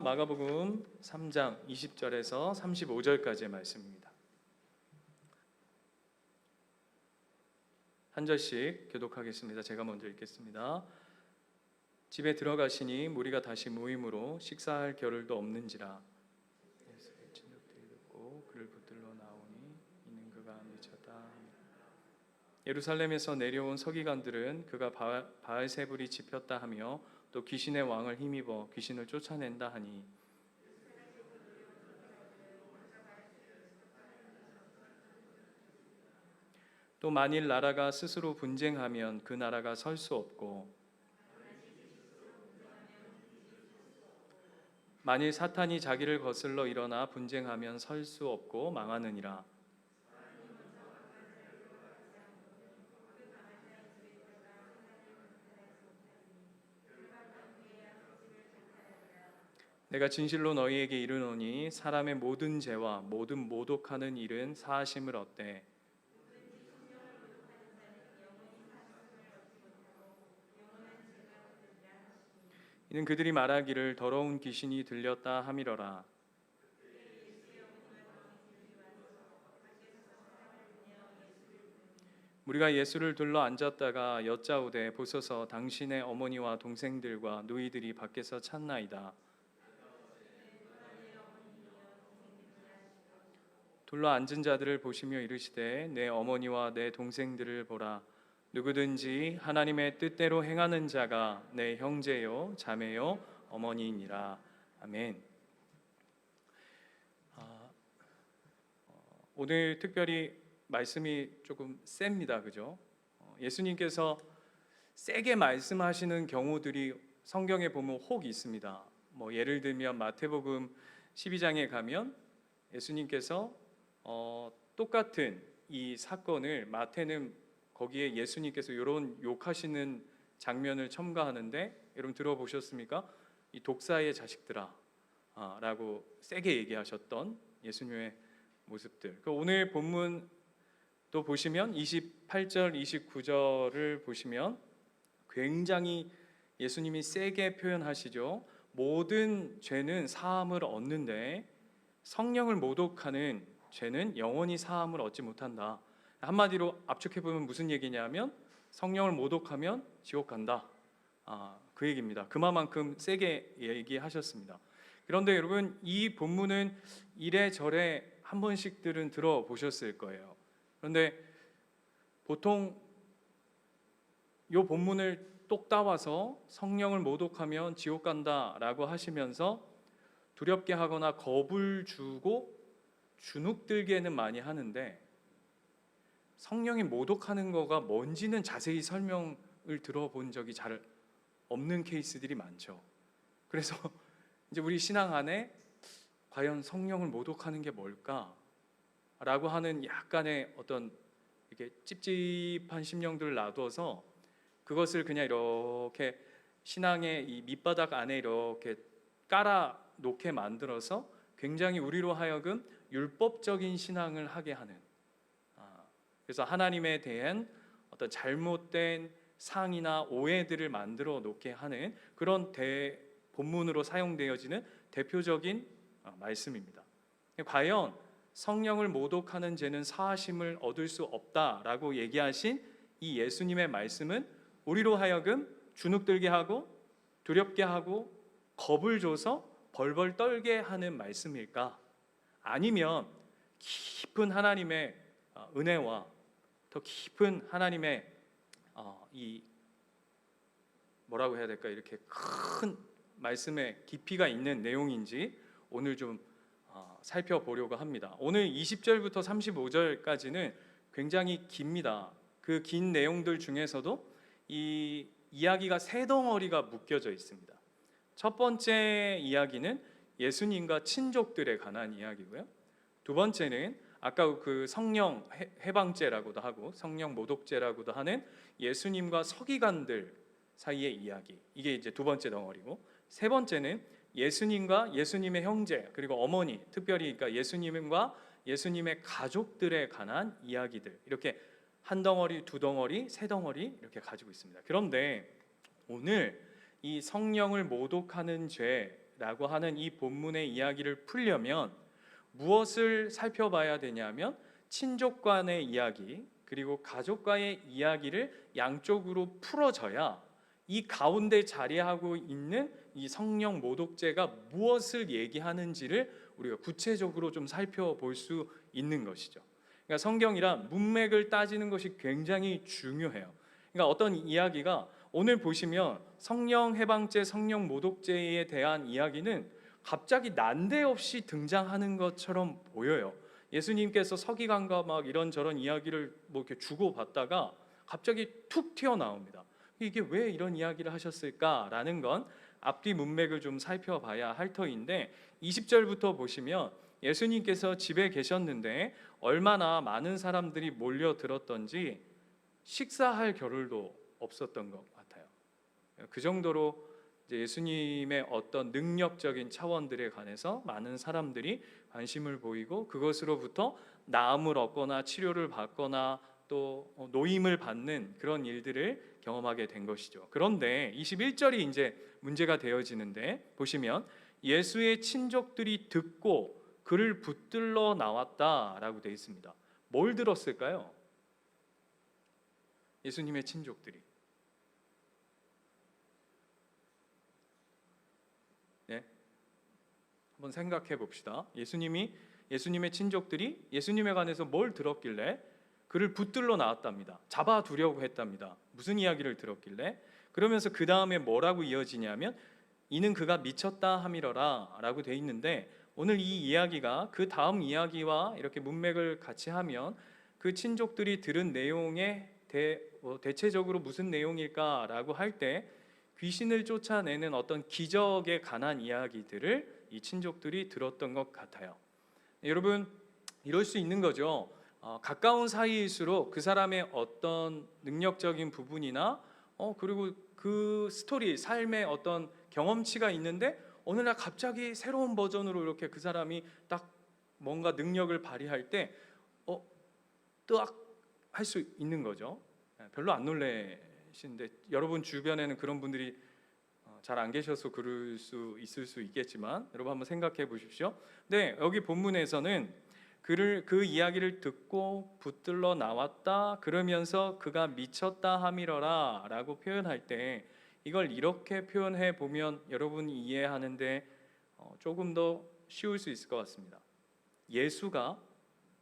마가복음 3장 20절에서 35절까지의 말씀입니다. 한 절씩 교독하겠습니다. 제가 먼저 읽겠습니다. 집에 들어가시니 무리가 다시 모임으로 식사할 겨를도 없는지라. 예수의 친족들이 듣고 그를 붙들러 나오니 이는 그가 미쳤다. 예루살렘에서 내려온 서기관들은 그가 바알세불이 집혔다 하며 또 귀신의 왕을 힘입어 귀신을 쫓아낸다 하니 또 만일 나라가 스스로 분쟁하면 그 나라가 설 수 없고 만일 사탄이 자기를 거슬러 일어나 분쟁하면 설 수 없고 망하느니라. 내가 진실로 너희에게 이르노니 사람의 모든 죄와 모든 모독하는 일은 사하심을 얻되 이는 그들이 말하기를 더러운 귀신이 들렸다 함이러라. 우리가 예수를 둘러 앉았다가 여짜오되 보소서 당신의 어머니와 동생들과 누이들이 밖에서 찾나이다. 둘러 앉은 자들을 보시며 이르시되 내 어머니와 내 동생들을 보라. 누구든지 하나님의 뜻대로 행하는 자가 내 형제요 자매요 어머니이니라. 아멘. 오늘 특별히 말씀이 조금 셉니다. 그죠? 예수님께서 세게 말씀하시는 경우들이 성경에 보면 혹 있습니다. 예를 들면 마태복음 12장에 가면 예수님께서 똑같은 이 사건을 마태는 거기에 예수님께서 이런 욕하시는 장면을 첨가하는데 여러분 들어보셨습니까? 이 독사의 자식들아 라고 세게 얘기하셨던 예수님의 모습들. 오늘 본문도 보시면 28절 29절을 보시면 굉장히 예수님이 세게 표현하시죠. 모든 죄는 사함을 얻는데 성령을 모독하는 죄는 영원히 사함을 얻지 못한다. 한마디로 압축해보면 무슨 얘기냐면 성령을 모독하면 지옥 간다. 그 얘기입니다. 그만큼 세게 얘기하셨습니다. 그런데 여러분 이 본문은 이래저래 한 번씩들은 들어보셨을 거예요. 그런데 보통 이 본문을 똑 따와서 성령을 모독하면 지옥 간다라고 하시면서 두렵게 하거나 겁을 주고 주눅들게는 많이 하는데 성령이 모독하는 거가 뭔지는 자세히 설명을 들어본 적이 잘 없는 케이스들이 많죠. 그래서 이제 우리 신앙 안에 과연 성령을 모독하는 게 뭘까? 라고 하는 약간의 어떤 이렇게 찝찝한 심령들을 놔둬서 그것을 그냥 이렇게 신앙의 이 밑바닥 안에 이렇게 깔아 놓게 만들어서 굉장히 우리로 하여금 율법적인 신앙을 하게 하는, 그래서 하나님에 대한 어떤 잘못된 상이나 오해들을 만들어 놓게 하는 그런 본문으로 사용되어지는 대표적인 말씀입니다. 과연 성령을 모독하는 죄는 사하심을 얻을 수 없다라고 얘기하신 이 예수님의 말씀은 우리로 하여금 주눅들게 하고 두렵게 하고 겁을 줘서 벌벌 떨게 하는 말씀일까? 아니면 깊은 하나님의 은혜와 더 깊은 하나님의 이 뭐라고 해야 될까? 이렇게 큰 말씀의 깊이가 있는 내용인지 오늘 좀 살펴보려고 합니다. 오늘 20절부터 35절까지는 굉장히 깁니다. 그 긴 내용들 중에서도 이 이야기가 세 덩어리가 묶여져 있습니다. 첫 번째 이야기는 예수님과 친족들에 관한 이야기고요. 두 번째는 아까 그 성령 해방죄라고도 하고 성령 모독죄라고도 하는 예수님과 서기관들 사이의 이야기, 이게 이제 두 번째 덩어리고, 세 번째는 예수님과 예수님의 형제 그리고 어머니, 특별히 그러니까 예수님과 예수님의 가족들에 관한 이야기들, 이렇게 한 덩어리, 두 덩어리, 세 덩어리 이렇게 가지고 있습니다. 그런데 오늘 이 성령을 모독하는 죄 라고 하는 이 본문의 이야기를 풀려면 무엇을 살펴봐야 되냐면 친족 간의 이야기 그리고 가족과의 이야기를 양쪽으로 풀어져야 이 가운데 자리하고 있는 이 성령 모독죄가 무엇을 얘기하는지를 우리가 구체적으로 좀 살펴볼 수 있는 것이죠. 그러니까 성경이란 문맥을 따지는 것이 굉장히 중요해요. 그러니까 어떤 이야기가 오늘 보시면 성령 해방죄, 성령 모독죄에 대한 이야기는 갑자기 난데없이 등장하는 것처럼 보여요. 예수님께서 서기관과 막 이런저런 이야기를 뭐 이렇게 주고받다가 갑자기 툭 튀어나옵니다. 이게 왜 이런 이야기를 하셨을까라는 건 앞뒤 문맥을 좀 살펴봐야 할 터인데 20절부터 보시면 예수님께서 집에 계셨는데 얼마나 많은 사람들이 몰려들었던지 식사할 겨를도 없었던 것 같아요. 그 정도로 예수님의 어떤 능력적인 차원들에 관해서 많은 사람들이 관심을 보이고 그것으로부터 나음을 얻거나 치료를 받거나 또 노임을 받는 그런 일들을 경험하게 된 것이죠. 그런데 21절이 이제 문제가 되어지는데 보시면 예수의 친족들이 듣고 그를 붙들러 나왔다라고 되어 있습니다. 뭘 들었을까요? 예수님의 친족들이. 네, 한번 생각해 봅시다. 예수님의 친족들이 예수님에 관해서 뭘 들었길래 그를 붙들러 나왔답니다. 잡아두려고 했답니다. 무슨 이야기를 들었길래? 그러면서 그 다음에 뭐라고 이어지냐면 이는 그가 미쳤다 함이러라 라고 돼 있는데 오늘 이 이야기가 그 다음 이야기와 이렇게 문맥을 같이 하면 그 친족들이 들은 내용의 대체적으로 무슨 내용일까라고 할 때 귀신을 쫓아내는 어떤 기적에 관한 이야기들을 이 친족들이 들었던 것 같아요. 여러분 이럴 수 있는 거죠. 가까운 사이일수록 그 사람의 어떤 능력적인 부분이나 그리고 그 스토리, 삶의 어떤 경험치가 있는데 어느 날 갑자기 새로운 버전으로 이렇게 그 사람이 딱 뭔가 능력을 발휘할 때 뜨악 할 수 있는 거죠. 별로 안 놀라시는데 여러분 주변에는 그런 분들이 잘 안 계셔서 그럴 수 있을 수 있겠지만 여러분 한번 생각해 보십시오. 네, 여기 본문에서는 그 이야기를 듣고 붙들러 나왔다 그러면서 그가 미쳤다 함이러라 라고 표현할 때 이걸 이렇게 표현해 보면 여러분이 이해하는데 조금 더 쉬울 수 있을 것 같습니다. 예수가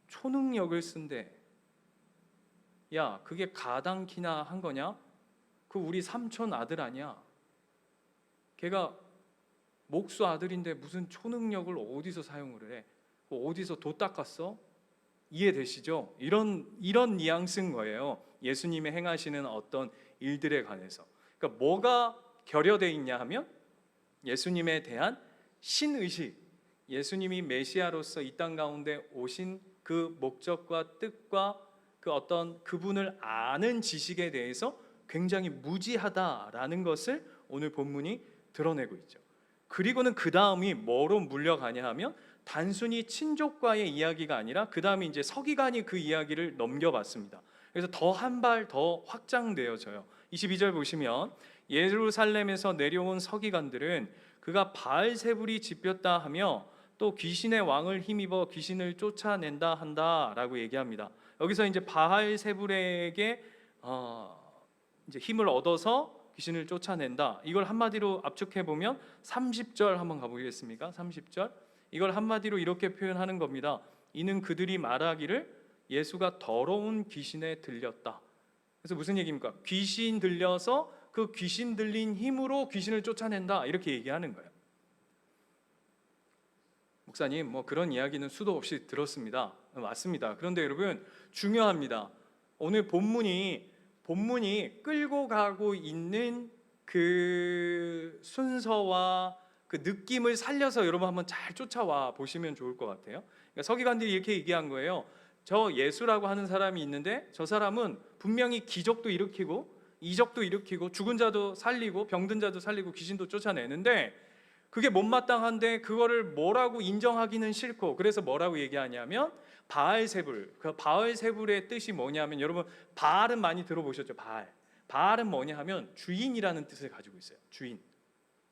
초능력을 쓴대. 야, 그게 가당키나 한 거냐? 그 우리 삼촌 아들 아니야? 걔가 목수 아들인데 무슨 초능력을 어디서 사용을 해? 어디서 도 닦았어? 이해되시죠? 이런 뉘앙스인 거예요. 예수님의 행하시는 어떤 일들에 관해서. 그러니까 뭐가 결여되어 있냐 하면 예수님에 대한 신의식, 예수님이 메시아로서 이 땅 가운데 오신 그 목적과 뜻과 그 어떤 그분을 아는 지식에 대해서 굉장히 무지하다라는 것을 오늘 본문이 드러내고 있죠. 그리고는 그 다음이 뭐로 물려가냐 하면 단순히 친족과의 이야기가 아니라 그 다음에 이제 서기관이 그 이야기를 넘겨봤습니다. 그래서 더 한 발 더 확장되어져요. 22절 보시면 예루살렘에서 내려온 서기관들은 그가 바알세불이 짚였다 하며 또 귀신의 왕을 힘입어 귀신을 쫓아낸다 한다라고 얘기합니다. 여기서 이제 바알세불에게 이제 힘을 얻어서 귀신을 쫓아낸다. 이걸 한마디로 압축해 보면 30절 한번 가보겠습니까? 30절. 이걸 한마디로 이렇게 표현하는 겁니다. 이는 그들이 말하기를 예수가 더러운 귀신에 들렸다. 그래서 무슨 얘기입니까? 귀신 들려서 그 귀신 들린 힘으로 귀신을 쫓아낸다. 이렇게 얘기하는 거예요. 목사님, 뭐 그런 이야기는 수도 없이 들었습니다. 맞습니다. 그런데 여러분 중요합니다. 오늘 본문이 끌고 가고 있는 그 순서와 그 느낌을 살려서 여러분 한번 잘 쫓아와 보시면 좋을 것 같아요. 그러니까 서기관들이 이렇게 얘기한 거예요. 저 예수라고 하는 사람이 있는데 저 사람은 분명히 기적도 일으키고 이적도 일으키고 죽은 자도 살리고 병든 자도 살리고 귀신도 쫓아내는데 그게 못마땅한데 그거를 뭐라고 인정하기는 싫고 그래서 뭐라고 얘기하냐면 바알세불. 그 바알세불의 뜻이 뭐냐면 여러분 바알은 많이 들어보셨죠? 바알은 뭐냐 하면 주인이라는 뜻을 가지고 있어요. 주인,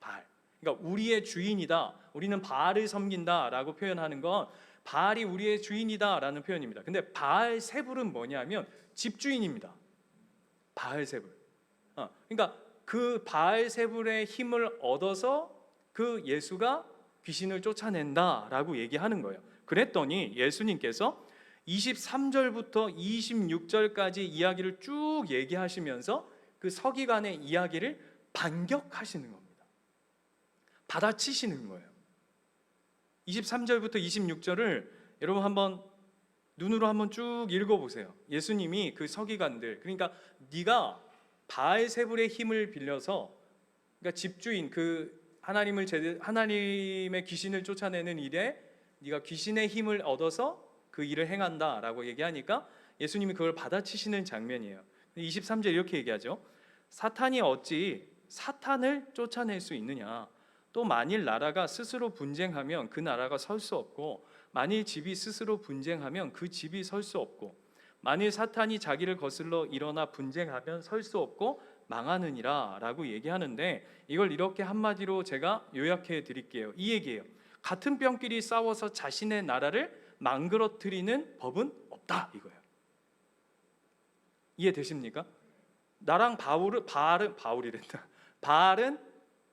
바알. 그러니까 우리의 주인이다, 우리는 바알을 섬긴다라고 표현하는 건 바알이 우리의 주인이다라는 표현입니다. 근데 바알세불은 뭐냐면 집주인입니다. 바알세불. 그러니까 그 바알세불의 힘을 얻어서 그 예수가 귀신을 쫓아낸다라고 얘기하는 거예요. 그랬더니 예수님께서 23절부터 26절까지 이야기를 쭉 얘기하시면서 그 서기관의 이야기를 반격하시는 겁니다. 받아치시는 거예요. 23절부터 26절을 여러분 한번 눈으로 한번 쭉 읽어보세요. 예수님이 그 서기관들, 그러니까 네가 바알세불의 힘을 빌려서, 그러니까 집주인, 그 하나님의 귀신을 쫓아내는 일에 네가 귀신의 힘을 얻어서 그 일을 행한다라고 얘기하니까 예수님이 그걸 받아치시는 장면이에요. 23절 이렇게 얘기하죠. 사탄이 어찌 사탄을 쫓아낼 수 있느냐? 또 만일 나라가 스스로 분쟁하면 그 나라가 설 수 없고, 만일 집이 스스로 분쟁하면 그 집이 설 수 없고, 만일 사탄이 자기를 거슬러 일어나 분쟁하면 설 수 없고 망하느니라 라고 얘기하는데, 이걸 이렇게 한마디로 제가 요약해 드릴게요. 이 얘기예요. 같은 뼈끼리 싸워서 자신의 나라를 망그러뜨리는 법은 없다, 이거예요. 이해되십니까? 나랑 바알은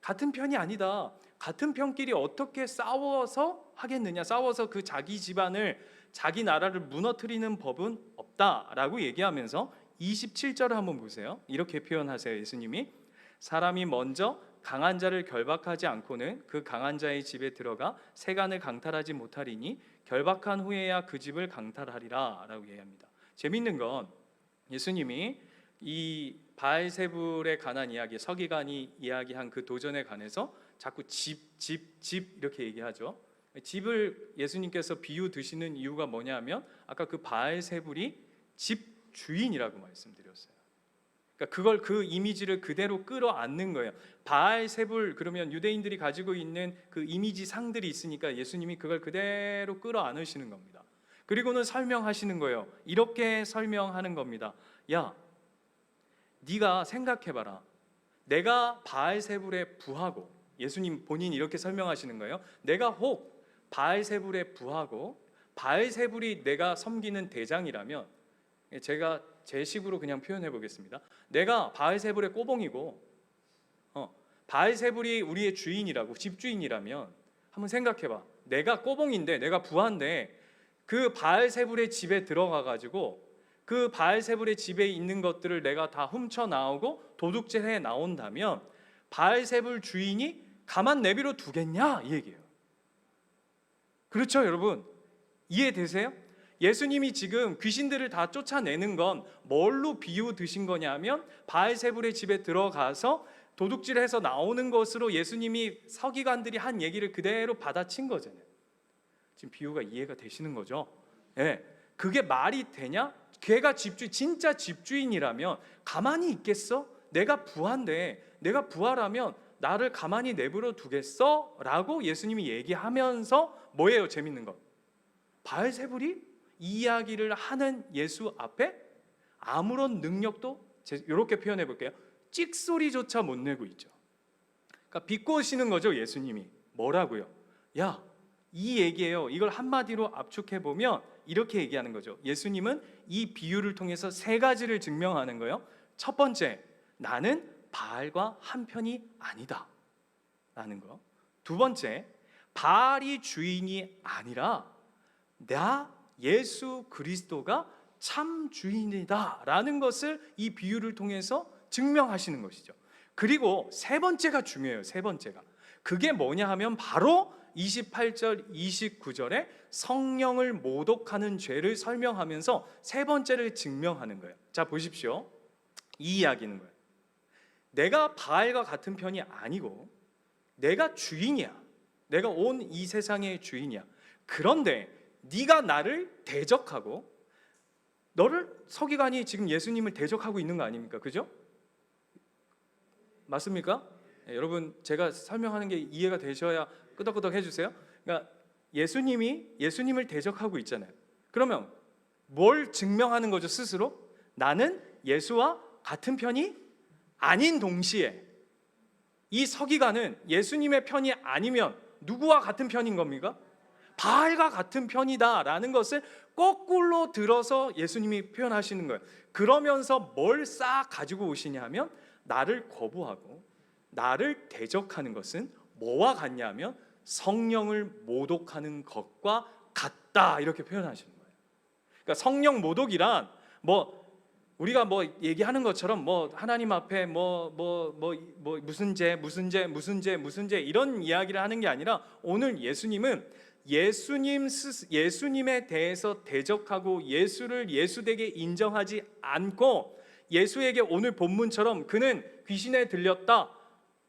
같은 편이 아니다. 같은 편끼리 어떻게 싸워서 하겠느냐, 싸워서 그 자기 집안을, 자기 나라를 무너뜨리는 법은 없다라고 얘기하면서 27절을 한번 보세요. 이렇게 표현하세요. 예수님이 사람이 먼저 강한 자를 결박하지 않고는 그 강한 자의 집에 들어가 세간을 강탈하지 못하리니 결박한 후에야 그 집을 강탈하리라 라고 얘기합니다. 재밌는 건 예수님이 이 바알세불에 관한 이야기, 서기관이 이야기한 그 도전에 관해서 자꾸 집 이렇게 얘기하죠. 집을 예수님께서 비유 드시는 이유가 뭐냐면 아까 그 바알세불이 집 주인이라고 말씀드렸어요. 그러니까 그 이미지를 그대로 끌어안는 거예요. 바알세불, 그러면 유대인들이 가지고 있는 그 이미지 상들이 있으니까 예수님이 그걸 그대로 끌어안으시는 겁니다. 그리고는 설명하시는 거예요. 이렇게 설명하는 겁니다. 야, 네가 생각해봐라. 내가 바알세불의 부하고, 예수님 본인이 이렇게 설명하시는 거예요. 내가 혹 바알세불의 부하고 바알세불이 내가 섬기는 대장이라면, 제가 제 식으로 그냥 표현해 보겠습니다. 내가 바알세불의 꼬봉이고 바알세불이 우리의 주인이라고, 집주인이라면 한번 생각해봐. 내가 꼬봉인데, 내가 부하인데 그 바알세불의 집에 들어가 가지고 그 바알세불의 집에 있는 것들을 내가 다 훔쳐 나오고 도둑질해 나온다면 바알세불 주인이 가만 내비로 두겠냐 이 얘기예요. 그렇죠, 여러분? 이해되세요? 예수님이 지금 귀신들을 다 쫓아내는 건 뭘로 비유 드신 거냐면 바알세불의 집에 들어가서 도둑질해서 나오는 것으로 예수님이 서기관들이 한 얘기를 그대로 받아친 거잖아요. 지금 비유가 이해가 되시는 거죠? 네. 그게 말이 되냐? 걔가 진짜 집주인이라면 가만히 있겠어? 내가 부하인데, 내가 부하라면 나를 가만히 내버려 두겠어? 라고 예수님이 얘기하면서 뭐예요? 재밌는 거, 바알세불이 이야기를 하는 예수 앞에 아무런 능력도, 이렇게 표현해 볼게요, 찍소리조차 못 내고 있죠. 그러니까 비꼬시는 거죠. 예수님이 뭐라고요? 야, 이 얘기예요. 이걸 한마디로 압축해 보면 이렇게 얘기하는 거죠. 예수님은 이 비유를 통해서 세 가지를 증명하는 거예요. 첫 번째, 나는 바알과 한 편이 아니다 라는 거. 두 번째, 바알이 주인이 아니라 나 예수 그리스도가 참 주인이다 라는 것을 이 비유를 통해서 증명하시는 것이죠. 그리고 세 번째가 중요해요. 세 번째가, 그게 뭐냐 하면 바로 28절 29절에 성령을 모독하는 죄를 설명하면서 세 번째를 증명하는 거예요. 자, 보십시오. 이 이야기는 거예요. 내가 바알과 같은 편이 아니고 내가 주인이야. 내가 온 이 세상의 주인이야. 그런데 네가 나를 대적하고, 너를, 서기관이 지금 예수님을 대적하고 있는 거 아닙니까? 그죠? 맞습니까? 네, 여러분 제가 설명하는 게 이해가 되셔야 끄덕끄덕 해주세요. 그러니까 예수님을 대적하고 있잖아요. 그러면 뭘 증명하는 거죠? 스스로 나는 예수와 같은 편이 아닌 동시에 이 서기관은 예수님의 편이 아니면 누구와 같은 편인 겁니까? 바알과 같은 편이다라는 것을 거꾸로 들어서 예수님이 표현하시는 거예요. 그러면서 뭘 싹 가지고 오시냐 하면 나를 거부하고 나를 대적하는 것은 뭐와 같냐면 성령을 모독하는 것과 같다, 이렇게 표현하시는 거예요. 그러니까 성령 모독이란 우리가 얘기하는 것처럼 하나님 앞에 무슨 죄 이런 이야기를 하는 게 아니라, 오늘 예수님은 예수님에 대해서 대적하고 예수를 예수되게 인정하지 않고, 예수에게 오늘 본문처럼 그는 귀신에 들렸다,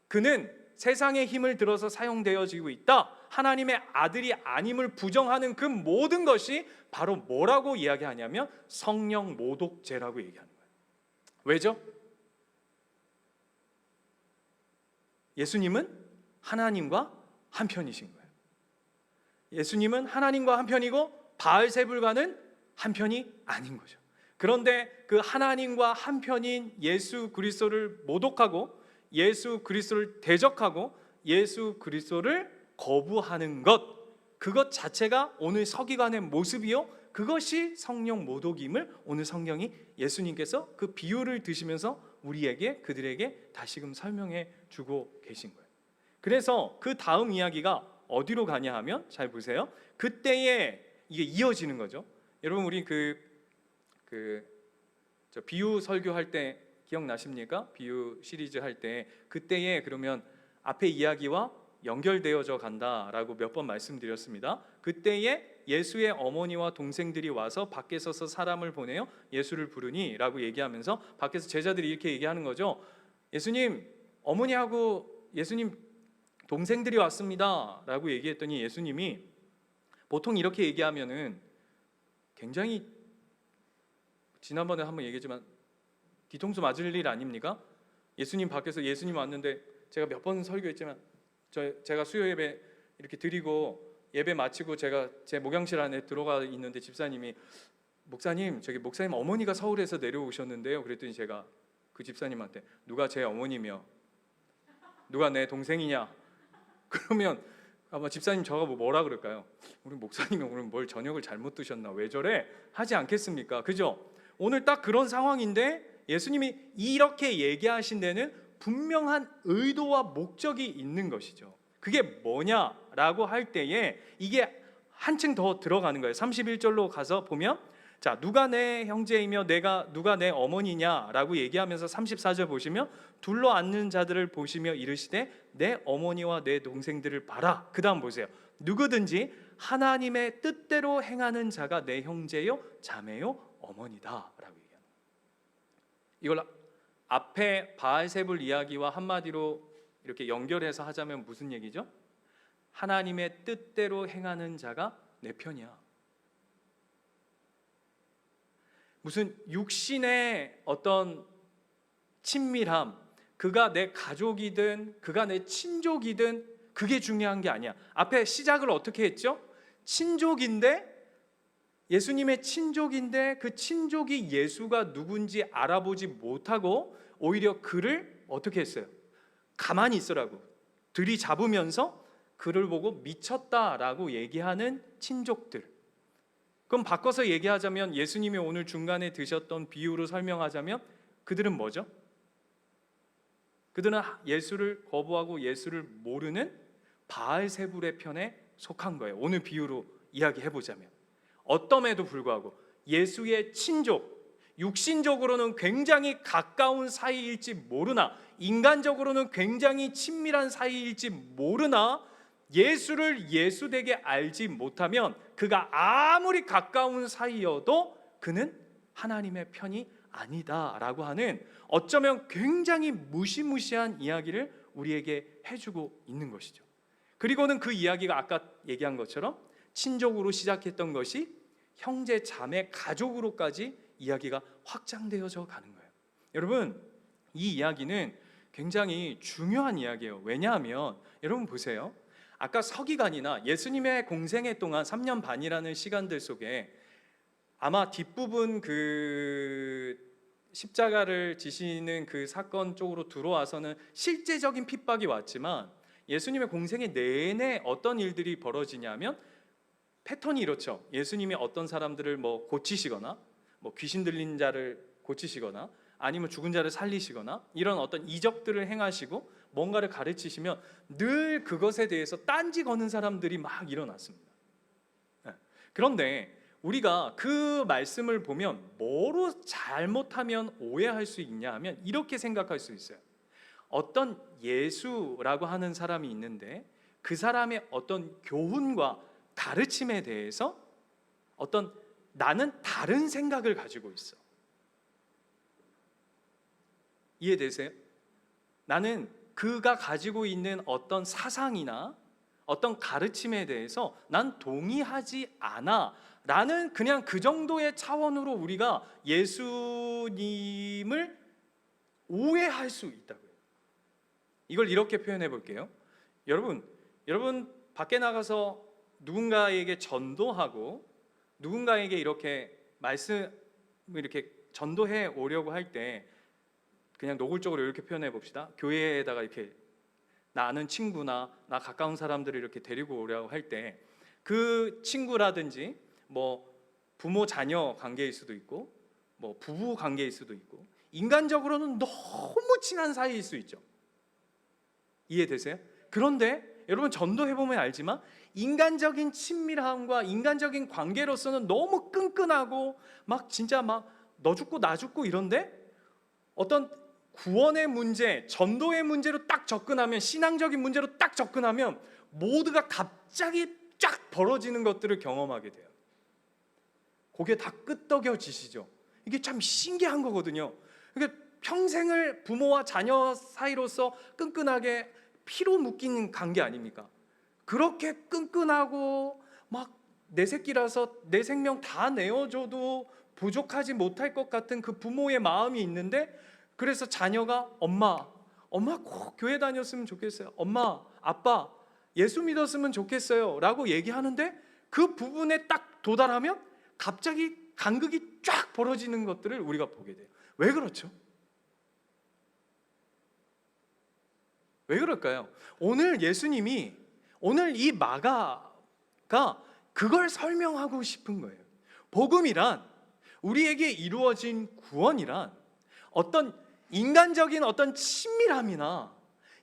그는 세상의 힘을 들어서 사용되어지고 있다, 하나님의 아들이 아님을 부정하는 그 모든 것이 바로 뭐라고 이야기하냐면 성령 모독죄라고 얘기하는 거예요. 왜죠? 예수님은 하나님과 한편이신 거예요. 예수님은 하나님과 한편이고 바알세불과는 한편이 아닌 거죠. 그런데 그 하나님과 한편인 예수 그리스도를 모독하고 예수 그리스도를 대적하고 예수 그리스도를 거부하는 것, 그것 자체가 오늘 서기관의 모습이요, 그것이 성령 모독임을 오늘 성경이 예수님께서 그 비유를 드시면서 우리에게, 그들에게 다시금 설명해 주고 계신 거예요. 그래서 그 다음 이야기가 어디로 가냐 하면, 잘 보세요. 그때에 이게 이어지는 거죠. 여러분, 우리 저 비유 설교할 때 기억나십니까? 비유 시리즈 할 때 그때에 그러면 앞에 이야기와 연결되어져 간다라고 몇 번 말씀드렸습니다. 그때에 예수의 어머니와 동생들이 와서 밖에 서서 사람을 보내어 예수를 부르니 라고 얘기하면서 밖에서 제자들이 이렇게 얘기하는 거죠. 예수님, 어머니하고 예수님 동생들이 왔습니다 라고 얘기했더니, 예수님이 보통 이렇게 얘기하면은 굉장히, 지난번에 한번 얘기했지만 뒤통수 맞을 일 아닙니까? 예수님 밖에서, 예수님 왔는데, 제가 몇 번 설교했지만 제가 수요 예배 이렇게 드리고 예배 마치고 제가 제 목양실 안에 들어가 있는데 집사님이, 목사님, 저기 목사님 어머니가 서울에서 내려오셨는데요. 그랬더니 제가 그 집사님한테, 누가 제 어머니며 누가 내 동생이냐? 그러면 아마 집사님 저가 뭐라 그럴까요? 우리 목사님이 오늘 뭘 저녁을 잘못 드셨나, 왜 저래? 하지 않겠습니까? 그죠? 오늘 딱 그런 상황인데 예수님이 이렇게 얘기하신 데는 분명한 의도와 목적이 있는 것이죠. 그게 뭐냐라고 할 때에 이게 한층 더 들어가는 거예요. 31절로 가서 보면, 자, 누가 내 형제이며 누가 내 어머니냐라고 얘기하면서 34절 보시면, 둘러 앉는 자들을 보시며 이르시되 내 어머니와 내 동생들을 봐라. 그 다음 보세요. 누구든지 하나님의 뜻대로 행하는 자가 내 형제요 자매요 어머니다 라고 얘기합니다. 이걸 앞에 바알세불 이야기와 한마디로 이렇게 연결해서 하자면 무슨 얘기죠? 하나님의 뜻대로 행하는 자가 내 편이야. 무슨 육신의 어떤 친밀함, 그가 내 가족이든 그가 내 친족이든 그게 중요한 게 아니야. 앞에 시작을 어떻게 했죠? 친족인데, 예수님의 친족인데 그 친족이 예수가 누군지 알아보지 못하고 오히려 그를 어떻게 했어요? 가만히 있으라고 들이잡으면서 그를 보고 미쳤다라고 얘기하는 친족들. 그럼 바꿔서 얘기하자면, 예수님이 오늘 중간에 드셨던 비유로 설명하자면 그들은 뭐죠? 그들은 예수를 거부하고 예수를 모르는 바알세불의 편에 속한 거예요. 오늘 비유로 이야기해보자면, 어떠함에도 불구하고 예수의 친족, 육신적으로는 굉장히 가까운 사이일지 모르나, 인간적으로는 굉장히 친밀한 사이일지 모르나, 예수를 예수되게 알지 못하면 그가 아무리 가까운 사이여도 그는 하나님의 편이 아니다라고 하는, 어쩌면 굉장히 무시무시한 이야기를 우리에게 해주고 있는 것이죠. 그리고는 그 이야기가 아까 얘기한 것처럼 친족으로 시작했던 것이 형제, 자매, 가족으로까지 이야기가 확장되어져 가는 거예요. 여러분, 이 이야기는 굉장히 중요한 이야기예요. 왜냐하면 여러분 보세요. 아까 서기관이나 예수님의 공생애 동안 3년 반이라는 시간들 속에 아마 뒷부분 그 십자가를 지시는 그 사건 쪽으로 들어와서는 실제적인 핍박이 왔지만 예수님의 공생의 내내 어떤 일들이 벌어지냐면 패턴이 이렇죠. 예수님이 어떤 사람들을 뭐 고치시거나 뭐 귀신 들린 자를 고치시거나 아니면 죽은 자를 살리시거나 이런 어떤 이적들을 행하시고 뭔가를 가르치시면 늘 그것에 대해서 딴지 거는 사람들이 막 일어났습니다. 그런데 우리가 그 말씀을 보면 뭐로 잘못하면 오해할 수 있냐 하면 이렇게 생각할 수 있어요. 어떤 예수라고 하는 사람이 있는데 그 사람의 어떤 교훈과 가르침에 대해서 어떤 나는 다른 생각을 가지고 있어. 이해되세요? 나는 그가 가지고 있는 어떤 사상이나 어떤 가르침에 대해서 난 동의하지 않아 라는 그냥 그 정도의 차원으로 우리가 예수님을 오해할 수 있다고요. 이걸 이렇게 표현해 볼게요. 여러분 밖에 나가서 누군가에게 전도하고 누군가에게 이렇게 말씀을 이렇게 전도해 오려고 할 때 그냥 노골적으로 이렇게 표현해 봅시다. 교회에다가 이렇게 나 아는 친구나 나 가까운 사람들을 이렇게 데리고 오려고 할 때 그 친구라든지 뭐 부모 자녀 관계일 수도 있고 뭐 부부 관계일 수도 있고 인간적으로는 너무 친한 사이일 수 있죠. 이해되세요? 그런데 여러분 전도해 보면 알지만 인간적인 친밀함과 인간적인 관계로서는 너무 끈끈하고 막 진짜 막 너 죽고 나 죽고 이런데 어떤 구원의 문제, 전도의 문제로 딱 접근하면 신앙적인 문제로 딱 접근하면 모두가 갑자기 쫙 벌어지는 것들을 경험하게 돼요. 그게 다 끄떡여지시죠. 이게 참 신기한 거거든요. 그러니까 평생을 부모와 자녀 사이로서 끈끈하게 피로 묶인 관계 아닙니까? 그렇게 끈끈하고 막 내 새끼라서 내 생명 다 내어줘도 부족하지 못할 것 같은 그 부모의 마음이 있는데 그래서 자녀가 엄마 꼭 교회 다녔으면 좋겠어요. 엄마, 아빠 예수 믿었으면 좋겠어요 라고 얘기하는데 그 부분에 딱 도달하면 갑자기 간극이 쫙 벌어지는 것들을 우리가 보게 돼요. 왜 그렇죠? 왜 그럴까요? 오늘 예수님이 오늘 이 마가가 그걸 설명하고 싶은 거예요. 복음이란 우리에게 이루어진 구원이란 어떤 인간적인 어떤 친밀함이나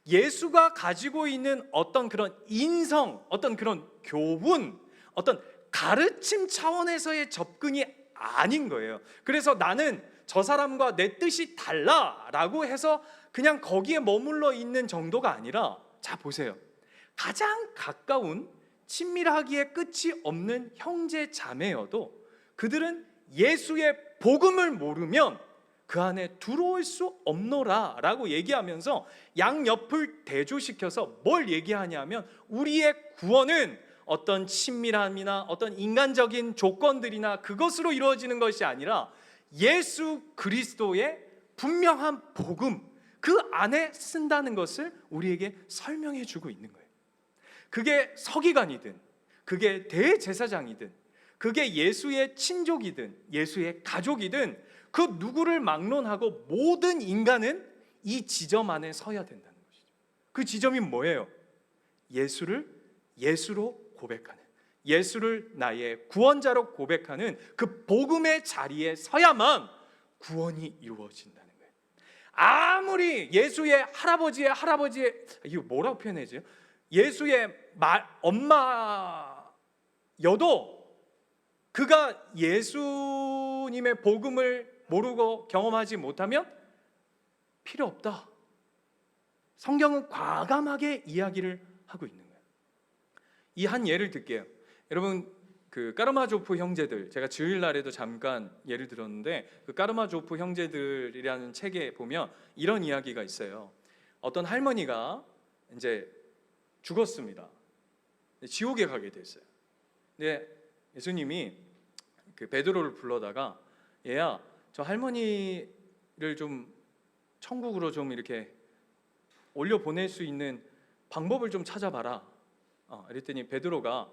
예수가 가지고 있는 어떤 그런 인성, 어떤 그런 교훈, 어떤 가르침 차원에서의 접근이 아닌 거예요. 그래서 나는 저 사람과 내 뜻이 달라라고 해서 그냥 거기에 머물러 있는 정도가 아니라 자 보세요. 가장 가까운 친밀하기에 끝이 없는 형제 자매여도 그들은 예수의 복음을 모르면 그 안에 들어올 수 없노라 라고 얘기하면서 양옆을 대조시켜서 뭘 얘기하냐면 우리의 구원은 어떤 친밀함이나 어떤 인간적인 조건들이나 그것으로 이루어지는 것이 아니라 예수 그리스도의 분명한 복음 그 안에 쓴다는 것을 우리에게 설명해 주고 있는 거예요. 그게 서기관이든 그게 대제사장이든 그게 예수의 친족이든 예수의 가족이든 그 누구를 막론하고 모든 인간은 이 지점 안에 서야 된다는 것이죠. 그 지점이 뭐예요? 예수를 예수로 고백하는, 예수를 나의 구원자로 고백하는 그 복음의 자리에 서야만 구원이 이루어진다는 거예요. 아무리 예수의 할아버지의 이거 뭐라고 표현해야죠? 예수의 엄마여도 그가 예수님의 복음을 모르고 경험하지 못하면 필요 없다. 성경은 과감하게 이야기를 하고 있는 거예요. 이 한 예를 들게요. 여러분 그 까르마조프 형제들 제가 주일날에도 잠깐 예를 들었는데 그 까르마조프 형제들이라는 책에 보면 이런 이야기가 있어요. 어떤 할머니가 이제 죽었습니다. 지옥에 가게 됐어요. 근데 예수님이 그 베드로를 불러다가 얘야 저 할머니를 좀 천국으로 좀 이렇게 올려 보낼 수 있는 방법을 좀 찾아봐라. 그랬더니 베드로가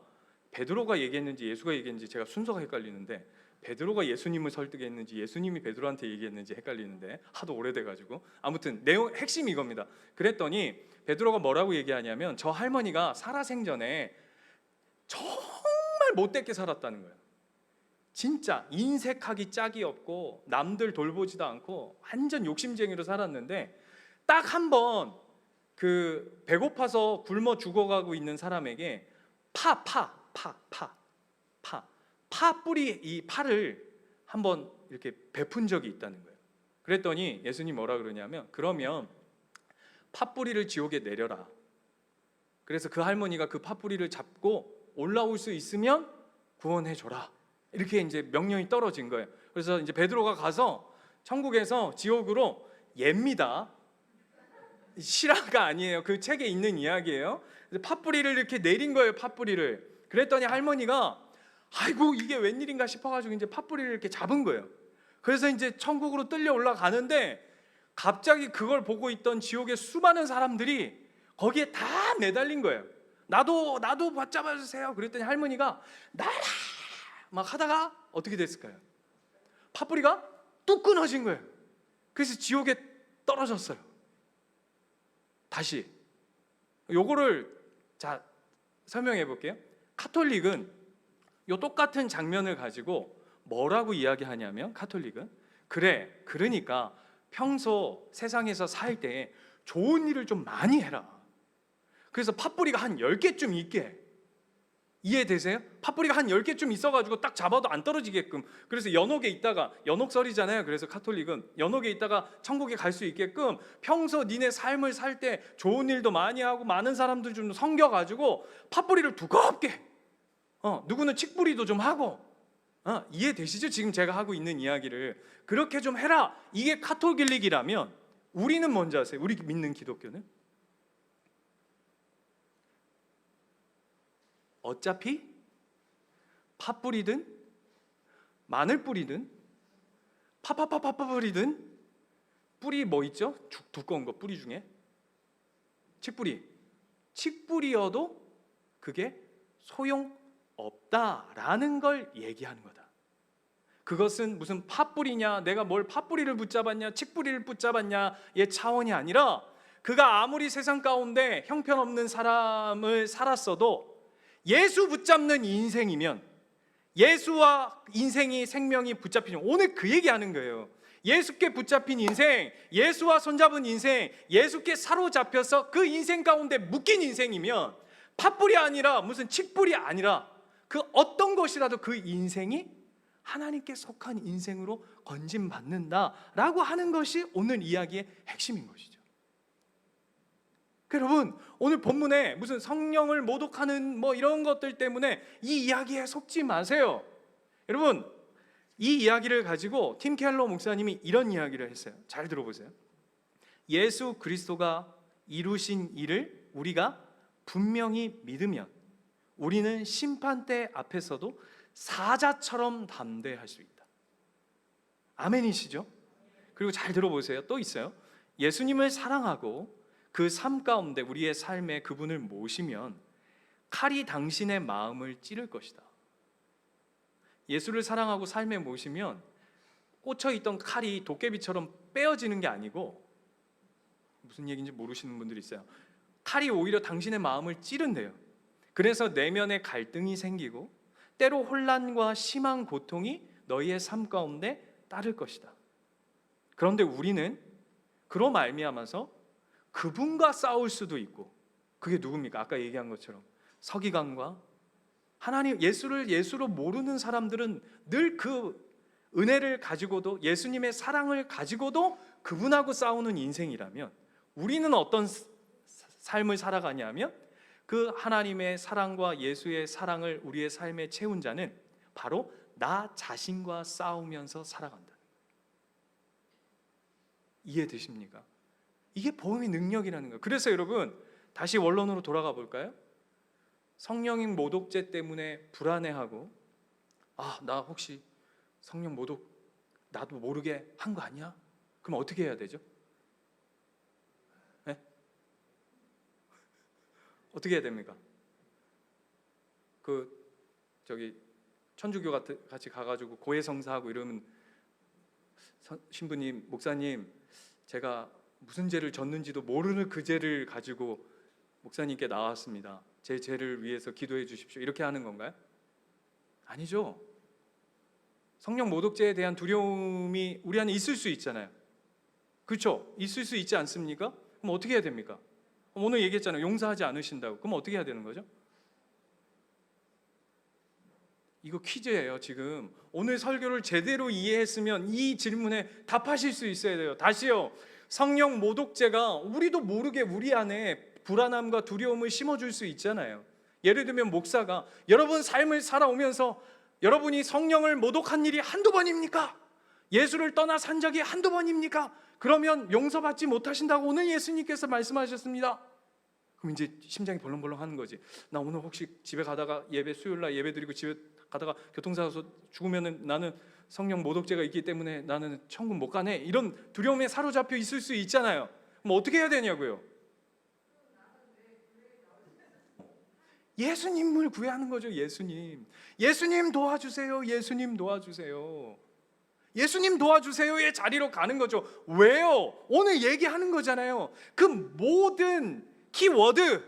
얘기했는지 예수가 얘기했는지 제가 순서가 헷갈리는데 베드로가 예수님을 설득했는지 예수님이 베드로한테 얘기했는지 헷갈리는데 하도 오래돼가지고 아무튼 내용 핵심이 이겁니다. 그랬더니 베드로가 뭐라고 얘기하냐면 저 할머니가 살아생전에 정말 못되게 살았다는 거예요. 진짜 인색하기 짝이 없고 남들 돌보지도 않고 완전 욕심쟁이로 살았는데 딱 한 번 그 배고파서 굶어 죽어가고 있는 사람에게 파 뿌리 이 파를 한번 이렇게 베푼 적이 있다는 거예요. 그랬더니 예수님 뭐라 그러냐면 그러면 파 뿌리를 지옥에 내려라. 그래서 그 할머니가 그 파 뿌리를 잡고 올라올 수 있으면 구원해 줘라. 이렇게 이제 명령이 떨어진 거예요. 그래서 이제 베드로가 가서 천국에서 지옥으로 옌니다. 실화가 아니에요. 그 책에 있는 이야기예요. 팥뿌리를 이렇게 내린 거예요. 팥뿌리를. 그랬더니 할머니가 아이고 이게 웬일인가 싶어가지고 이제 팥뿌리를 이렇게 잡은 거예요. 그래서 이제 천국으로 끌려 올라가는데 갑자기 그걸 보고 있던 지옥의 수많은 사람들이 거기에 다 매달린 거예요. 나도 붙잡아 주세요. 그랬더니 할머니가 나라 막 하다가 어떻게 됐을까요? 팥뿌리가 뚝 끊어진 거예요. 그래서 지옥에 떨어졌어요. 다시 요거를 자 설명해 볼게요. 카톨릭은 요 똑같은 장면을 가지고 뭐라고 이야기하냐면 카톨릭은 그래 그러니까 평소 세상에서 살 때 좋은 일을 좀 많이 해라. 그래서 팥뿌리가 한 10개쯤 있게 이해되세요? 팥뿌리가 한 10개쯤 있어가지고 딱 잡아도 안 떨어지게끔 그래서 연옥에 있다가 연옥설이잖아요. 그래서 카톨릭은 연옥에 있다가 천국에 갈 수 있게끔 평소 니네 삶을 살 때 좋은 일도 많이 하고 많은 사람들 좀 섬겨가지고 팥뿌리를 두껍게 누구는 칡뿌리도 좀 하고 이해되시죠? 지금 제가 하고 있는 이야기를 그렇게 좀 해라. 이게 카톨릭이라면 우리는 뭔지 아세요? 우리 믿는 기독교는 어차피 팥뿌리든 마늘뿌리든 파뿌리든 뿌리 뭐 있죠? 두꺼운 거 뿌리 중에 칡뿌리여도 그게 소용없다라는 걸 얘기하는 거다. 그것은 무슨 팥뿌리냐 내가 뭘 팥뿌리를 붙잡았냐 칡뿌리를 붙잡았냐의 차원이 아니라 그가 아무리 세상 가운데 형편없는 삶을 살았어도 예수 붙잡는 인생이면 예수와 인생이 생명이 붙잡히면 오늘 그 얘기하는 거예요. 예수께 붙잡힌 인생, 예수와 손잡은 인생, 예수께 사로잡혀서 그 인생 가운데 묶인 인생이면 팥뿌리 아니라 무슨 칡뿌리 아니라 그 어떤 것이라도 그 인생이 하나님께 속한 인생으로 건짐받는다라고 하는 것이 오늘 이야기의 핵심인 것이죠. 여러분 오늘 본문에 무슨 성령을 모독하는 뭐 이런 것들 때문에 이 이야기에 속지 마세요. 여러분 이 이야기를 가지고 팀 켈러 목사님이 이런 이야기를 했어요. 잘 들어보세요. 예수 그리스도가 이루신 일을 우리가 분명히 믿으면 우리는 심판대 앞에서도 사자처럼 담대할 수 있다. 아멘이시죠? 그리고 잘 들어보세요. 또 있어요. 예수님을 사랑하고 그 삶 가운데 우리의 삶에 그분을 모시면 칼이 당신의 마음을 찌를 것이다. 예수를 사랑하고 삶에 모시면 꽂혀있던 칼이 도깨비처럼 빼어지는 게 아니고 무슨 얘기인지 모르시는 분들이 있어요. 칼이 오히려 당신의 마음을 찌른대요. 그래서 내면에 갈등이 생기고 때로 혼란과 심한 고통이 너희의 삶 가운데 따를 것이다. 그런데 우리는 그로 말미암아서 그분과 싸울 수도 있고 그게 누굽니까? 아까 얘기한 것처럼 서기관과 하나님 예수로 모르는 사람들은 늘 그 은혜를 가지고도 예수님의 사랑을 가지고도 그분하고 싸우는 인생이라면 우리는 어떤 삶을 살아가냐면 그 하나님의 사랑과 예수의 사랑을 우리의 삶에 채운 자는 바로 나 자신과 싸우면서 살아간다. 이해되십니까? 이게 복음의 능력이라는 거예요. 그래서 여러분 다시 원론으로 돌아가 볼까요? 성령인 모독죄 때문에 불안해하고 나 혹시 성령 모독 나도 모르게 한 거 아니야? 그럼 어떻게 해야 되죠? 네? 어떻게 해야 됩니까? 천주교 같이 가가지고 고해성사하고 이러면 신부님, 목사님, 제가 무슨 죄를 졌는지도 모르는 그 죄를 가지고 목사님께 나왔습니다. 제 죄를 위해서 기도해 주십시오. 이렇게 하는 건가요? 아니죠. 성령 모독죄에 대한 두려움이 우리 안에 있을 수 있잖아요. 그렇죠? 있을 수 있지 않습니까? 그럼 어떻게 해야 됩니까? 오늘 얘기했잖아요. 용서하지 않으신다고. 그럼 어떻게 해야 되는 거죠? 이거 퀴즈예요. 지금 오늘 설교를 제대로 이해했으면 이 질문에 답하실 수 있어야 돼요. 다시요. 성령 모독죄가 우리도 모르게 우리 안에 불안함과 두려움을 심어줄 수 있잖아요. 예를 들면 목사가 여러분 삶을 살아오면서 여러분이 성령을 모독한 일이 한두 번입니까? 예수를 떠나 산 적이 한두 번입니까? 그러면 용서받지 못하신다고 오늘 예수님께서 말씀하셨습니다. 그럼 이제 심장이 벌렁벌렁 하는 거지. 나 오늘 혹시 집에 가다가 수요일날 예배 드리고 집에 가다가 교통사고서 죽으면 나는 성령 모독죄가 있기 때문에 나는 천국 못 가네. 이런 두려움에 사로잡혀 있을 수 있잖아요. 그럼 어떻게 해야 되냐고요? 예수님을 구해하는 거죠. 예수님 도와주세요. 예수님 도와주세요. 예수님 도와주세요의 자리로 가는 거죠. 왜요? 오늘 얘기하는 거잖아요. 그 모든 키워드,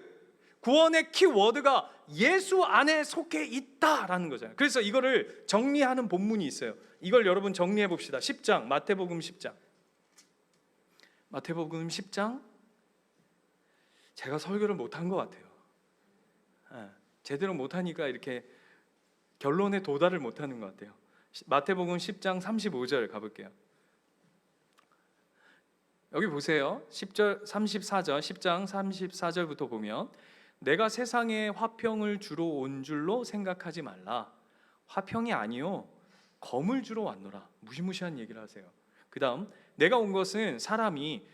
구원의 키워드가 예수 안에 속해 있다라는 거잖아요. 그래서 이거를 정리하는 본문이 있어요. 이걸 여러분 정리해 봅시다. 10장, 마태복음 10장. 마태복음 10장. 제가 설교를 못한 것 같아요. 제대로 못하니까 이렇게 결론에 도달을 못하는 것 같아요. 마태복음 10장 35절 가볼게요. 여기 보세요. 10절 34절 10장 34절부터 보면 내가 세상에 화평을 주러 온 줄로 생각하지 말라. 화평이 아니요 검을 주러 왔노라. 무시무시한 얘기를 하세요. 그 다음 내가 온 것은 사람이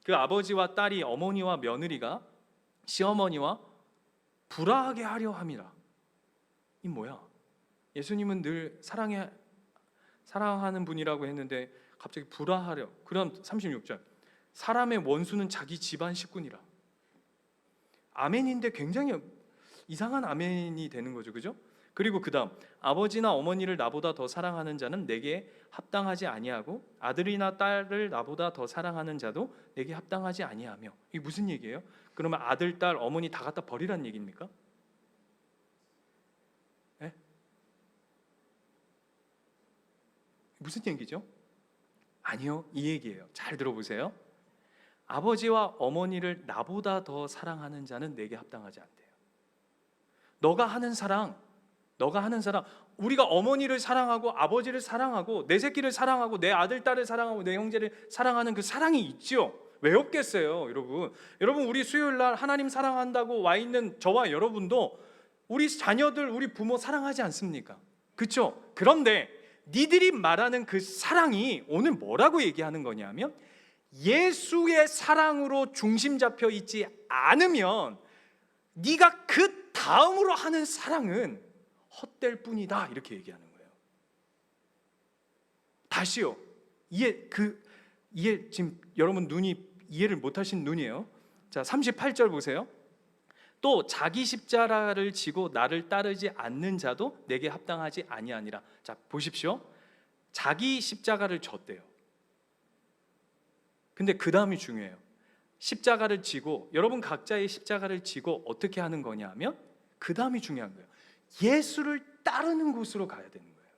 그 아버지와 딸이 어머니와 며느리가 시어머니와 불화하게 하려 함이라. 이 뭐야? 예수님은 늘 사랑하는 분이라고 했는데 갑자기 불화하려. 그럼 36절 사람의 원수는 자기 집안 식구니라. 아멘인데 굉장히 이상한 아멘이 되는 거죠. 그죠? 그리고 그 다음 아버지나 어머니를 나보다 더 사랑하는 자는 내게 합당하지 아니하고 아들이나 딸을 나보다 더 사랑하는 자도 내게 합당하지 아니하며. 이게 무슨 얘기예요? 그러면 아들, 딸, 어머니 다 갖다 버리란 얘기입니까? 네? 무슨 얘기죠? 아니요, 이 얘기예요. 잘 들어보세요. 아버지와 어머니를 나보다 더 사랑하는 자는 내게 합당하지 않대요. 너가 하는 사랑, 우리가 어머니를 사랑하고 아버지를 사랑하고 내 새끼를 사랑하고 내 아들, 딸을 사랑하고 내 형제를 사랑하는 그 사랑이 있죠. 왜 없겠어요, 여러분? 여러분, 우리 수요일날 하나님 사랑한다고 와 있는 저와 여러분도 우리 자녀들, 우리 부모 사랑하지 않습니까? 그렇죠? 그런데 니들이 말하는 그 사랑이 오늘 뭐라고 얘기하는 거냐면 예수의 사랑으로 중심 잡혀 있지 않으면 네가 그 다음으로 하는 사랑은 헛될 뿐이다, 이렇게 얘기하는 거예요. 다시요. 이해 지금 여러분 눈이 이해를 못하신 눈이에요. 자, 38절 보세요. 또 자기 십자가를 지고 나를 따르지 않는 자도 내게 합당하지 아니하니라. 자, 보십시오. 자기 십자가를 졌대요. 근데 그 다음이 중요해요. 십자가를 지고, 여러분 각자의 십자가를 지고 어떻게 하는 거냐 하면 그 다음이 중요한 거예요. 예수를 따르는 곳으로 가야 되는 거예요.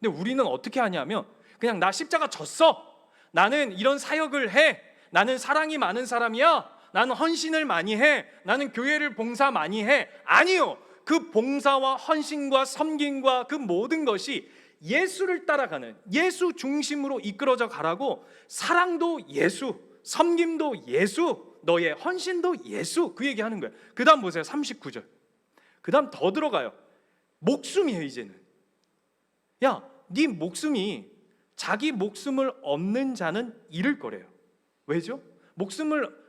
근데 우리는 어떻게 하냐면 그냥 나 십자가 졌어, 나는 이런 사역을 해, 나는 사랑이 많은 사람이야, 나는 헌신을 많이 해, 나는 교회를 봉사 많이 해. 아니요, 그 봉사와 헌신과 섬김과 그 모든 것이 예수를 따라가는, 예수 중심으로 이끌어져 가라고. 사랑도 예수, 섬김도 예수, 너의 헌신도 예수, 그 얘기하는 거예요. 그 다음 보세요. 39절. 그 다음 더 들어가요. 목숨이에요. 이제는 야, 네 목숨이, 자기 목숨을 얻는 자는 잃을 거래요. 왜죠? 목숨을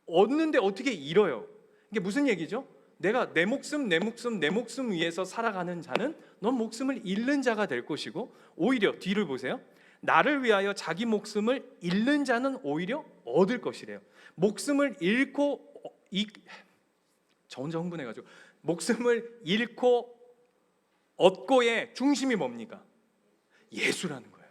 얻는데 어떻게 잃어요? 이게 무슨 얘기죠? 내가 내 목숨 위해서 살아가는 자는 넌 목숨을 잃는 자가 될 것이고, 오히려 뒤를 보세요. 나를 위하여 자기 목숨을 잃는 자는 오히려 얻을 것이래요. 목숨을 잃고 저 혼자 흥분해가지고 목숨을 잃고 얻고의 중심이 뭡니까? 예수라는 거예요.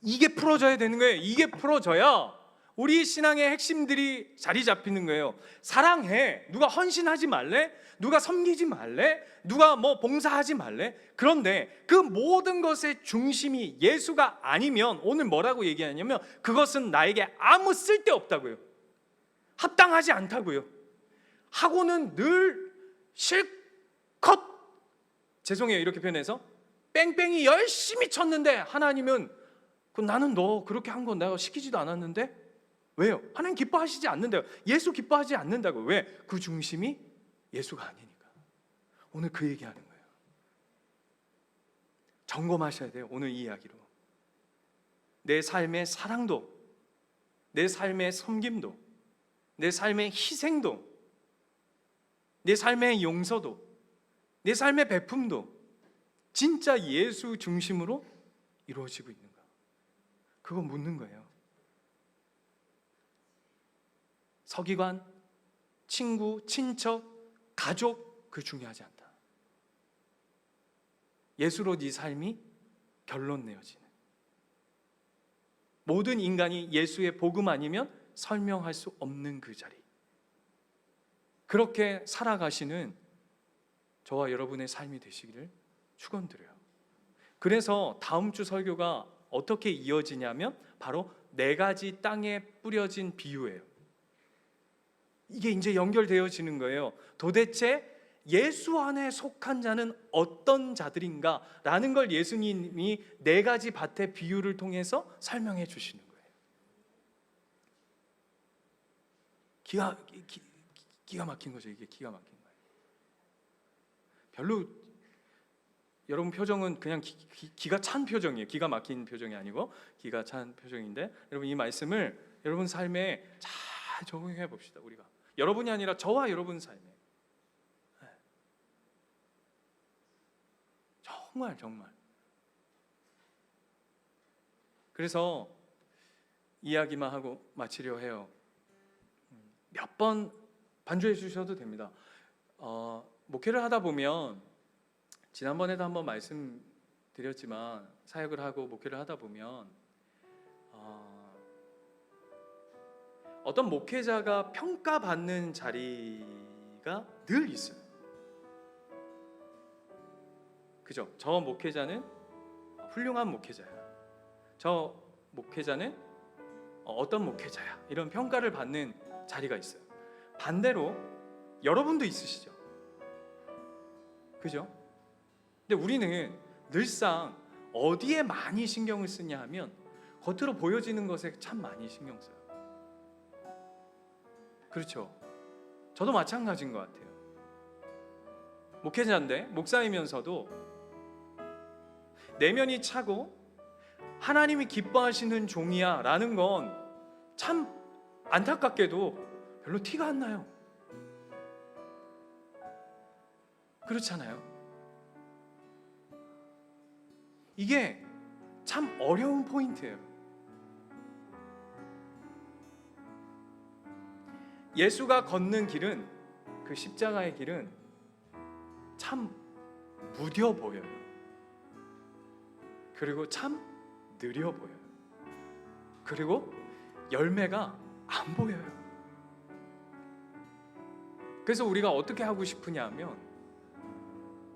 이게 풀어져야 되는 거예요. 이게 풀어져야 우리 신앙의 핵심들이 자리 잡히는 거예요. 사랑해. 누가 헌신하지 말래? 누가 섬기지 말래? 누가 뭐 봉사하지 말래? 그런데 그 모든 것의 중심이 예수가 아니면 오늘 뭐라고 얘기하냐면 그것은 나에게 아무 쓸데없다고요. 합당하지 않다고요. 하고는 늘 실컷, 죄송해요 이렇게 표현해서, 뺑뺑이 열심히 쳤는데 하나님은 나는 너 그렇게 한 건 내가 시키지도 않았는데? 왜요? 하나님 기뻐하시지 않는다고. 예수 기뻐하지 않는다고. 왜? 그 중심이 예수가 아니니까. 오늘 그 얘기하는 거예요. 점검하셔야 돼요. 오늘 이 이야기로 내 삶의 사랑도, 내 삶의 섬김도, 내 삶의 희생도, 내 삶의 용서도, 내 삶의 베품도 진짜 예수 중심으로 이루어지고 있는가? 그거 묻는 거예요. 서기관, 친구, 친척, 가족, 그 중요하지 않다. 예수로 네 삶이 결론 내어지는, 모든 인간이 예수의 복음 아니면 설명할 수 없는 그 자리, 그렇게 살아가시는 저와 여러분의 삶이 되시기를 축원드려요. 그래서 다음 주 설교가 어떻게 이어지냐면 바로 4가지 땅에 뿌려진 비유예요. 이게 이제 연결되어지는 거예요. 도대체 예수 안에 속한 자는 어떤 자들인가 라는 걸 예수님이 4가지 밭의 비유를 통해서 설명해 주시는 거예요. 기가 막힌 거죠. 이게 기가 막힌 거예요. 별로 여러분 표정은 그냥 기가 찬 표정이에요. 기가 막힌 표정이 아니고 기가 찬 표정인데, 여러분 이 말씀을 여러분 삶에 잘 적용해 봅시다. 우리가 여러분이 아니라 저와 여러분 삶에 정말 그래서 이야기만 하고 마치려 해요. 몇 번 반주해 주셔도 됩니다. 목회를 하다 보면, 지난번에도 한번 말씀드렸지만 사역을 하고 목회를 하다 보면 어떤 목회자가 평가받는 자리가 늘 있어요. 그죠? 저 목회자는 훌륭한 목회자야, 저 목회자는 어떤 목회자야, 이런 평가를 받는 자리가 있어요. 반대로 여러분도 있으시죠? 그죠? 근데 우리는 늘상 어디에 많이 신경을 쓰냐 하면 겉으로 보여지는 것에 참 많이 신경 써요. 그렇죠? 저도 마찬가지인 것 같아요. 목회자인데, 목사이면서도 내면이 차고 하나님이 기뻐하시는 종이야 라는 건 참 안타깝게도 별로 티가 안 나요. 그렇잖아요. 이게 참 어려운 포인트예요. 예수가 걷는 길은, 그 십자가의 길은 참 무뎌 보여요. 그리고 참 느려 보여요. 그리고 열매가 안 보여요. 그래서 우리가 어떻게 하고 싶으냐 하면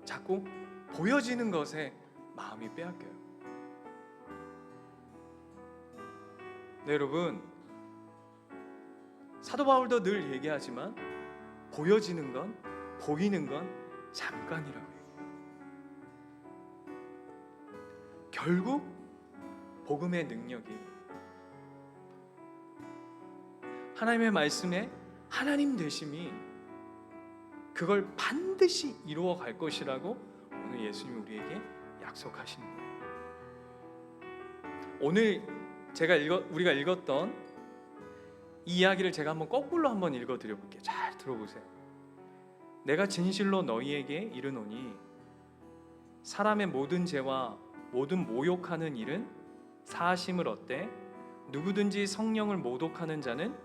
자꾸 보여지는 것에 마음이 빼앗겨요. 네, 여러분, 사도 바울도 늘 얘기하지만 보여지는 건, 보이는 건 잠깐이라고 해요. 결국 복음의 능력이 하나님의 말씀에 하나님 되심이 그걸 반드시 이루어 갈 것이라고 오늘 예수님이 우리에게 약속하시는 거예요. 오늘 우리가 읽었던 이 이야기를 제가 한번 거꾸로 한번 읽어드려 볼게요. 잘 들어보세요. 내가 진실로 너희에게 이르노니 사람의 모든 죄와 모든 모욕하는 일은 사하심을 얻되 누구든지 성령을 모독하는 자는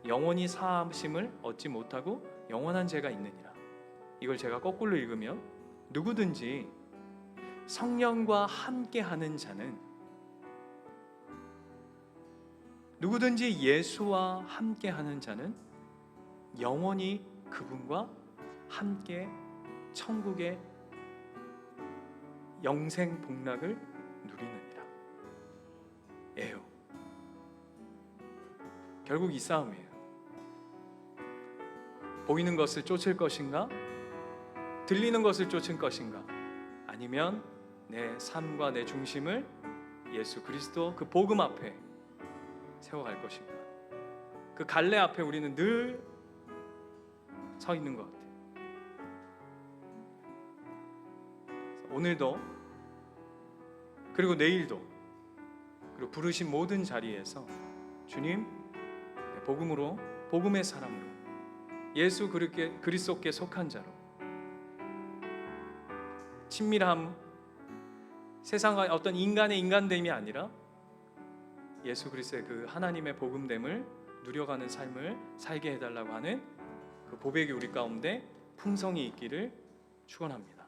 영원히 사하심을 얻지 못하고 영원한 죄가 있느니라. 이걸 제가 거꾸로 읽으면 누구든지 성령과 함께하는 자는, 누구든지 예수와 함께하는 자는 영원히 그분과 함께 천국의 영생 복락을 누리느니라. 예요. 결국 이 싸움이에요. 보이는 것을 쫓을 것인가? 들리는 것을 쫓을 것인가? 아니면 내 삶과 내 중심을 예수 그리스도 그 복음 앞에 세워갈 것인가? 그 갈래 앞에 우리는 늘 서 있는 것 같아요. 오늘도, 그리고 내일도, 그리고 부르신 모든 자리에서 주님, 복음으로, 복음의 사람으로, 예수 그리스도께 속한 자로, 친밀함, 세상과 어떤 인간의 인간됨이 아니라 예수 그리스도의 그 하나님의 복음됨을 누려가는 삶을 살게 해달라고 하는 그 고백이 우리 가운데 풍성히 있기를 축원합니다.